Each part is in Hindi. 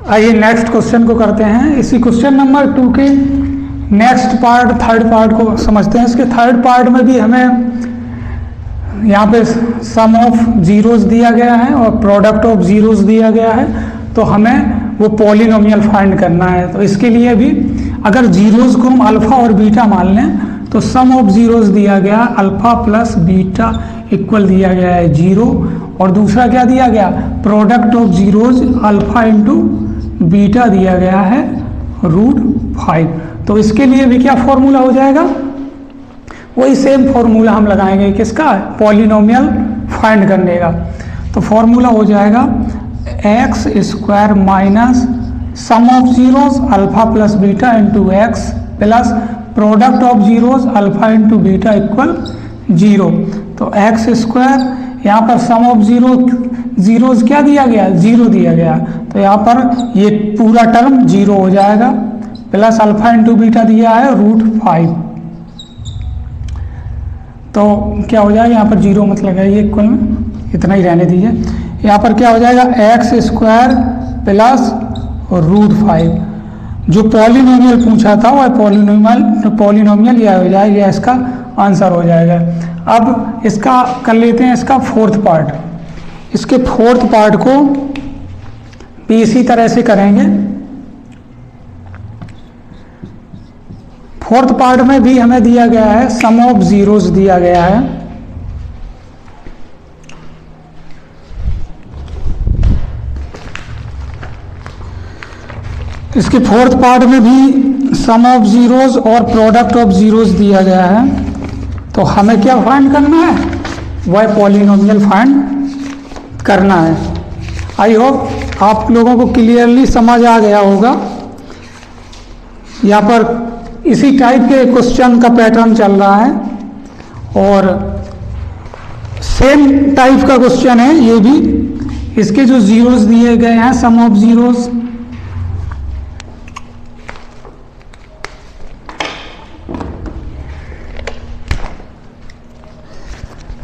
आइए नेक्स्ट क्वेश्चन को करते हैं। इसी क्वेश्चन नंबर 2 के नेक्स्ट पार्ट थर्ड पार्ट को समझते हैं। इसके थर्ड पार्ट में भी हमें यहाँ पे सम ऑफ जीरोस दिया गया है और प्रोडक्ट ऑफ जीरोस दिया गया है, तो हमें वो पॉलिनोमियल फाइंड करना है। तो इसके लिए भी अगर जीरोस को हम अल्फा और बीटा मान लें तो सम ऑफ जीरोस दिया गया अल्फा प्लस बीटा इक्वल दिया गया है 0, और दूसरा क्या दिया गया, product of zeros alpha into beta दिया गया है √5। तो इसके लिए भी क्या फॉर्मूला हो जाएगा, वही सेम फॉर्मूला हम लगाएंगे किसका, पॉलिनोमियल फाइंड करने का। तो फॉर्मूला हो जाएगा x² minus sum of zeros alpha plus beta into x plus product of zeros alpha into beta equal 0। तो x², यहाँ पर सम ऑफ जीरोस क्या दिया गया, 0 दिया गया, तो यहाँ पर ये पूरा टर्म 0 हो जाएगा, प्लस अल्फा इंटू बीटा दिया है √5। तो क्या हो जाएगा, यहाँ पर 0 मत लगाइए, इक्वल में इतना ही रहने दीजिए। यहाँ पर क्या हो जाएगा x² प्लस √5। जो पॉलिनोमियल पूछा था वह पॉलिनोमियल यह हो जाएगा, यह इसका आंसर हो जाएगा। अब इसका कर लेते हैं इसका फोर्थ पार्ट। इसके फोर्थ पार्ट को भी इसी तरह से करेंगे। फोर्थ पार्ट में भी हमें दिया गया है सम ऑफ जीरोस दिया गया है। इसके फोर्थ पार्ट में भी सम ऑफ जीरोस और प्रोडक्ट ऑफ जीरोस दिया गया है। तो हमें क्या फाइंड करना है, वह पॉलिनोमियल फाइंड करना है। आई होप आप लोगों को क्लियरली समझ आ गया होगा। यहाँ पर इसी टाइप के क्वेश्चन का पैटर्न चल रहा है और सेम टाइप का क्वेश्चन है ये भी। इसके जो जीरोस दिए गए हैं, sum of zeros,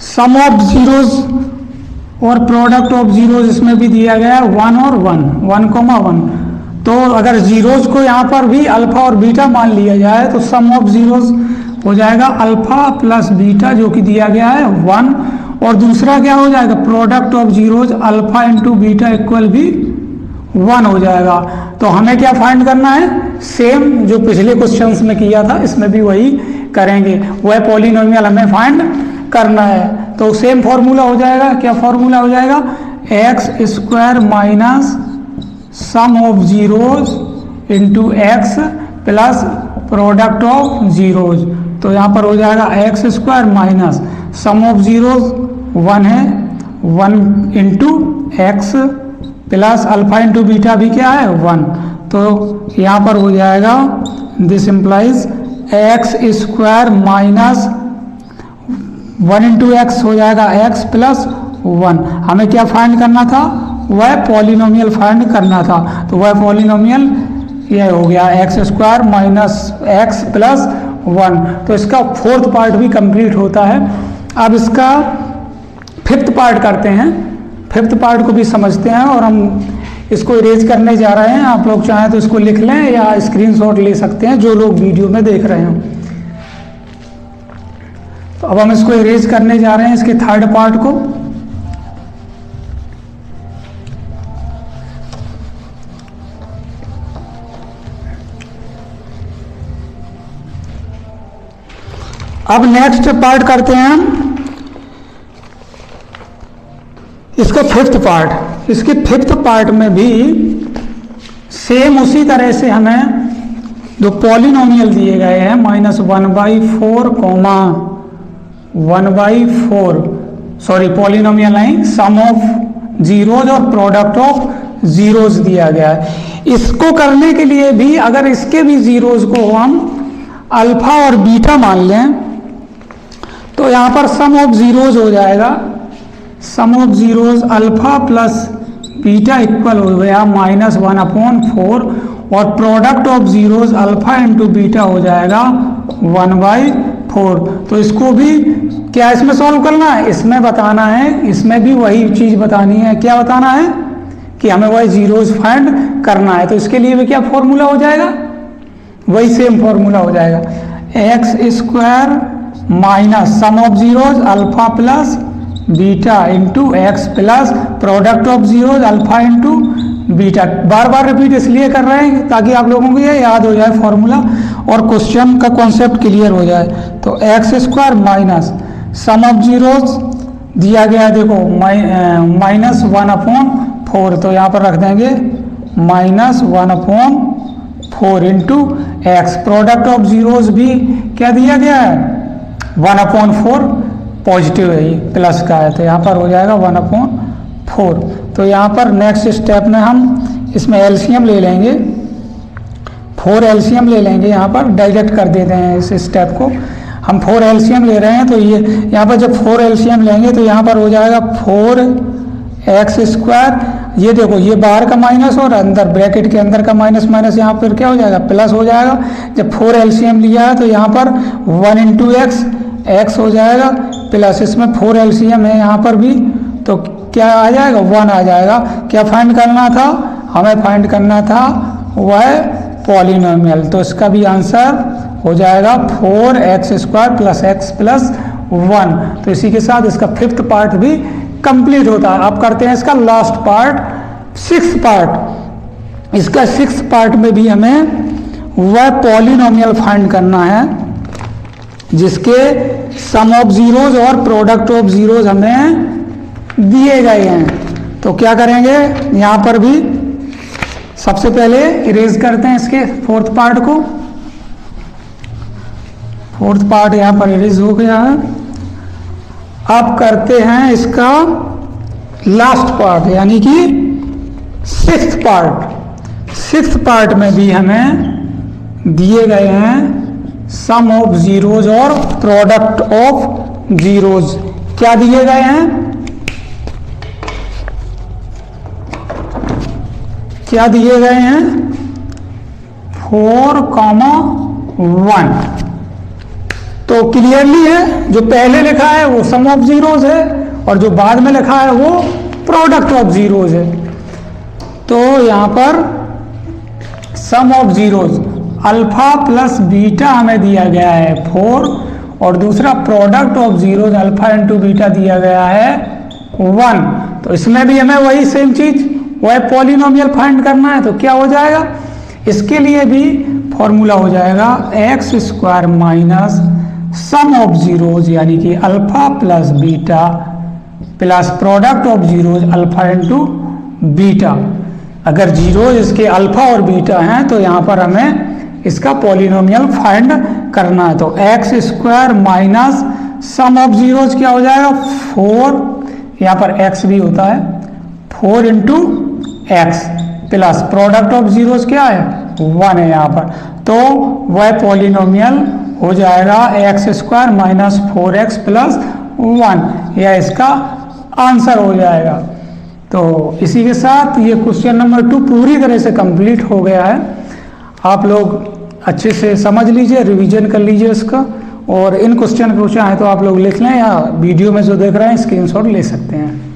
sum of zeros और प्रोडक्ट ऑफ जीरोस इसमें भी दिया गया है 1 और 1 तो अगर जीरोस को यहाँ पर भी अल्फा और बीटा मान लिया जाए तो सम ऑफ जीरोस हो जाएगा अल्फा प्लस बीटा जो कि दिया गया है 1, और दूसरा क्या हो जाएगा, product of zeros alpha into beta equal भी 1 हो जाएगा। तो हमें क्या फाइंड करना है, सेम जो पिछले क्वेश्चंस में किया था इसमें भी वही करेंगे, वह पॉलिनोमियल हमें फाइंड करना है। तो सेम फॉर्मूला हो जाएगा, क्या फॉर्मूला हो जाएगा, x² minus sum of zeros into x plus product of zeros. तो यहाँ पर हो जाएगा x² minus sum of zeros 1 है, 1 into x plus alpha into beta भी क्या है 1। तो यहाँ पर हो जाएगा this implies x² minus 1 into x हो जाएगा x प्लस 1। हमें क्या फाइंड करना था, वह पॉलिनोमियल फाइंड करना था। तो वह पॉलिनोमियल यह हो गया x² माइनस एक्स प्लस 1। तो इसका फोर्थ पार्ट भी कंप्लीट होता है। अब इसका फिफ्थ पार्ट करते हैं। फिफ्थ पार्ट को भी समझते हैं और हम इसको इरेज करने जा रहे हैं। आप लोग चाहें तो इसको लिख लें या स्क्रीनशॉट ले सकते हैं, जो लोग वीडियो में देख रहे हो। तो अब हम इसको इरेज करने जा रहे हैं, इसके थर्ड पार्ट को। अब नेक्स्ट पार्ट करते हैं हम इसका फिफ्थ पार्ट। इसके फिफ्थ पार्ट में भी सेम उसी तरह से हमें जो पॉलिनोमियल दिए गए हैं -1/4, 1/4 सॉरी पॉलिनोमियल नहीं, सम ऑफ जीरोज और प्रोडक्ट ऑफ जीरोज दिया गया है। इसको करने के लिए भी अगर इसके भी जीरोज को हम अल्फा और बीटा मान लें तो यहाँ पर सम ऑफ जीरोज हो जाएगा, sum of zeros alpha plus beta equal हो गया -1/4, और product of zeros alpha into beta हो जाएगा 1/4। तो इसको भी क्या इसमें सॉल्व करना है, इसमें बताना है, इसमें भी वही चीज़ बतानी है। क्या बताना है कि हमें वही जीरोज फाइंड करना है। तो इसके लिए भी क्या फॉर्मूला हो जाएगा, वही सेम फॉर्मूला हो जाएगा, x square minus sum of zeros alpha plus beta into x plus product of zeros alpha into beta. Bar bar repeat इसलिए कर रहे हैं ताकि आप लोगों को ये याद हो जाए फॉर्मूला और क्वेश्चन का कॉन्सेप्ट क्लियर हो जाए। तो x square minus sum of zeros दिया गया है, देखो माइनस 1/4, तो यहाँ पर रख देंगे minus 1/4 into x. Product of zeros भी क्या दिया गया है, 1/4, पॉजिटिव है ये, प्लस का है, तो यहाँ पर हो जाएगा 1/4। तो यहाँ पर नेक्स्ट स्टेप में हम इसमें एलसीएम ले लेंगे, 4 एलसीएम ले लेंगे, यहाँ पर डायरेक्ट कर देते हैं इस स्टेप को। हम 4 एलसीएम ले रहे हैं, तो ये यहाँ पर जब 4 एलसीएम लेंगे तो यहाँ पर हो जाएगा 4x स्क्वायर, ये देखो ये बाहर का माइनस और अंदर ब्रैकेट के अंदर का माइनस माइनस यहाँ पर क्या हो जाएगा, प्लस हो जाएगा। जब 4 एलसीएम लिया है तो यहाँ पर 1 इंटू एक्स हो जाएगा, प्लस इसमें 4 एलसीएम है यहाँ पर भी, तो क्या आ जाएगा, 1 आ जाएगा। क्या फाइंड करना था, हमें फाइंड करना था वह पॉलिनोमियल, तो इसका भी आंसर हो जाएगा 4x square plus x plus 1। तो इसी के साथ इसका 5th पार्ट भी कंप्लीट होता है। अब करते हैं इसका लास्ट पार्ट, 6th पार्ट। इसका 6th पार्ट में भी हमें वह पॉलिनोमियल फाइंड करना है जिसके सम ऑफ जीरोज और प्रोडक्ट ऑफ जीरोज हमें दिए गए हैं। तो क्या करेंगे, यहाँ पर भी सबसे पहले इरेज करते हैं इसके 4th पार्ट को। 4th पार्ट यहाँ पर इरेज हो गया है। अब करते हैं इसका लास्ट पार्ट यानी कि 6th पार्ट। 6th पार्ट में भी हमें दिए गए हैं सम ऑफ जीरोज और प्रोडक्ट ऑफ जीरोज। क्या दिए गए हैं, क्या दिए गए हैं, 4,1। तो क्लियरली है, जो पहले लिखा है वो सम ऑफ जीरोज है और जो बाद में लिखा है वो प्रोडक्ट ऑफ जीरोज है। तो यहाँ पर sum of zeros alpha plus beta हमें दिया गया है 4, और दूसरा product of zeros alpha into beta दिया गया है 1। तो इसमें भी हमें वही सेम चीज, वह पॉलिनोमियल फाइंड करना है। तो क्या हो जाएगा, इसके लिए भी फॉर्मूला हो जाएगा x square minus sum of zeros यानी कि alpha plus beta plus product of zeros alpha into beta. अगर जीरोज इसके अल्फा और बीटा हैं तो यहाँ पर हमें इसका पॉलिनोमियल फाइंड करना है। तो x square minus sum of zeros क्या हो जाएगा, 4, यहाँ पर एक्स भी होता है, 4 into x plus product of zeros क्या है, 1 है यहाँ पर। तो वह पॉलिनोमियल हो जाएगा x square minus 4x plus 1, यह इसका आंसर हो जाएगा। तो इसी के साथ ये क्वेश्चन नंबर 2 पूरी तरह से कंप्लीट हो गया है। आप लोग अच्छे से समझ लीजिए, रिवीजन कर लीजिए इसका, और इन क्वेश्चन को चाहे तो आप लोग लिख लें या वीडियो में जो देख रहे हैं स्क्रीनशॉट ले सकते हैं।